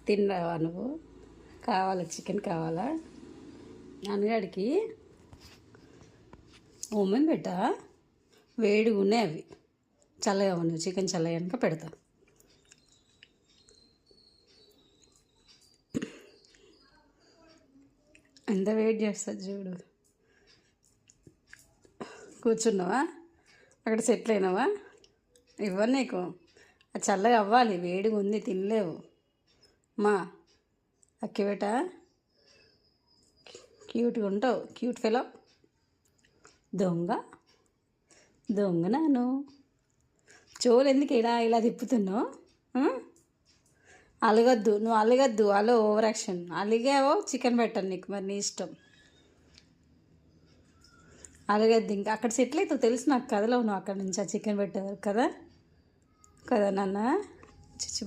తిన్నావా నువ్వు? కావాలా చికెన్ కావాలా? నాన్నగాడికి ఓమెన్ పెట్టా, వేడిగా ఉన్నాయి అవి. చల్లగా ఉన్నాయి, చికెన్ చల్లగా పెడతా. ఎంత వెయిట్ చేస్తుంది చూడు. కూర్చున్నావా? అక్కడ సెటిల్ అయినావా? ఇవ్వను నీకు. అది చల్లగా అవ్వాలి, వేడిగా ఉంది, తినలేవు. మా అక్కివేట క్యూట్గా ఉంటావు, క్యూట్ ఫెలో. దొంగ దొంగ నాను. చోలు ఎందుకు ఇలా తిప్పుతున్నావు? అలగద్దు, నువ్వు అలగద్దు. అలో ఓవర్ యాక్షన్. అలిగావో చికెన్ పెట్టాను నీకు, మరి నీ ఇష్టం. అలగద్దు. ఇంకా అక్కడ సెటిల్ అవుతావు తెలుసు నాకు. కథలో నువ్వు అక్కడ నుంచి ఆ చికెన్ పెట్టేవారు కదా కదా నాన్న. చిచ్చి